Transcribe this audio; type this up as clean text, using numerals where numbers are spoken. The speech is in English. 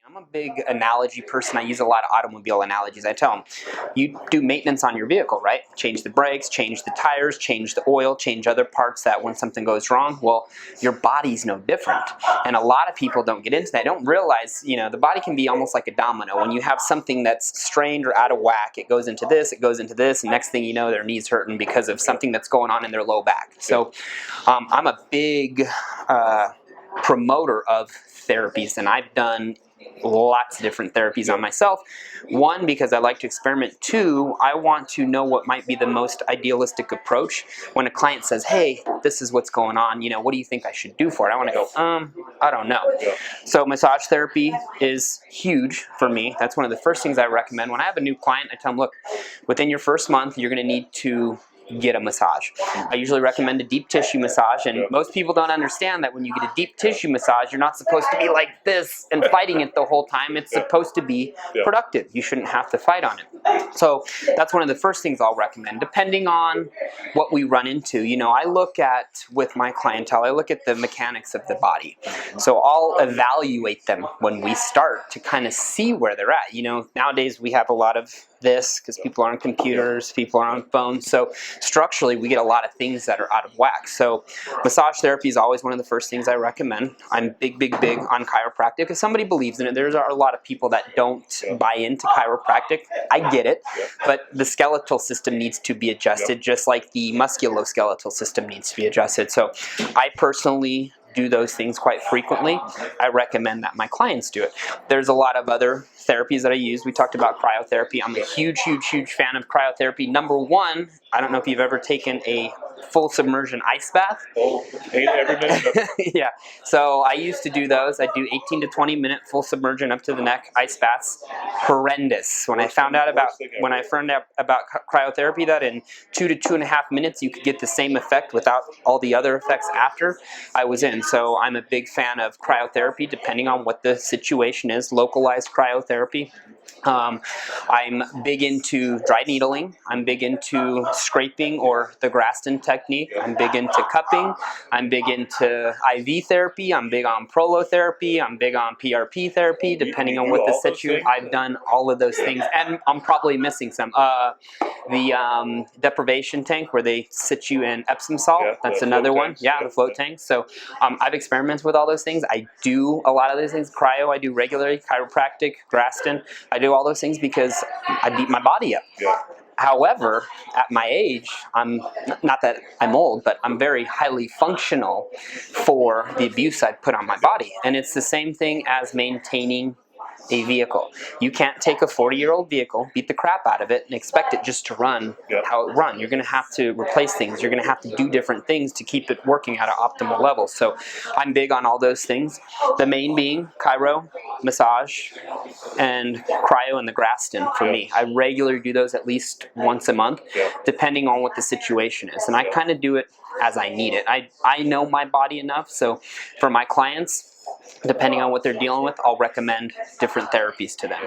I'm a big analogy person. I use a lot of automobile analogies. I tell them, you do maintenance on your vehicle, right? Change the brakes, change the tires, change the oil, change other parts that when something goes wrong, well, your body's no different. And a lot of people don't get into that. They don't realize, the body can be almost like a domino. When you have something that's strained or out of whack, it goes into this, and next thing you know, their knee's hurting because of something that's going on in their low back. So I'm a big promoter of therapies, and I've done lots of different therapies on myself. One, because I like to experiment. Two, I want to know what might be the most idealistic approach. When a client says, hey, this is what's going on, what do you think I should do for it? I want to go, I don't know. So massage therapy is huge for me. That's one of the first things I recommend. When I have a new client, I tell them, look, within your first month, you're going to need to get a massage. I usually recommend a deep tissue massage, and most people don't understand that when you get a deep tissue massage, you're not supposed to be like this and fighting it the whole time. It's supposed to be productive. You shouldn't have to fight on it. So that's one of the first things I'll recommend, depending on what we run into. I look at, with my clientele, I look at the mechanics of the body. So I'll evaluate them when we start to kind of see where they're at. Nowadays we have a lot of this because people are on computers, people are on phones. So structurally, we get a lot of things that are out of whack. So massage therapy is always one of the first things I recommend. I'm big on chiropractic. If somebody believes in it, there are a lot of people that don't buy into chiropractic. I get it, but the skeletal system needs to be adjusted, just like the musculoskeletal system needs to be adjusted. So I personally do those things quite frequently. I recommend that my clients do it. There's a lot of other therapies that I use. We talked about cryotherapy. I'm a huge fan of cryotherapy. Number one, I don't know if you've ever taken a full submersion ice bath. Oh, every minute. Yeah. So I used to do those. I do 18 to 20 minute full submersion up to the neck ice baths. Horrendous. When I found out about cryotherapy, that in 2 to 2.5 minutes you could get the same effect without all the other effects after, I was in. So I'm a big fan of cryotherapy, depending on what the situation is. Localized cryotherapy. I'm big into dry needling. I'm big into scraping or the Graston technique. I'm big into cupping. I'm big into IV therapy. I'm big on prolotherapy. I'm big on PRP therapy, depending on what the situation. I've done all of those things, and I'm probably missing some. The deprivation tank where they sit you in Epsom salt. That's another one. Yeah, the float tank. So I've experimented with all those things. I do a lot of those things. Cryo, I do regularly. Chiropractic, Graston. I do all those things because I beat my body up. However, at my age, I'm not that I'm old, but I'm very highly functional for the abuse I've put on my body. And it's the same thing as maintaining a vehicle. You can't take a 40-year-old vehicle, beat the crap out of it, and expect it just to run how it runs. You're going to have to replace things. You're going to have to do different things to keep it working at an optimal level. So I'm big on all those things. The main being chiro, massage, and cryo and the Graston for me. I regularly do those at least once a month, depending on what the situation is. And I kind of do it as I need it. I know my body enough, so for my clients, depending on what they're dealing with, I'll recommend different therapies to them.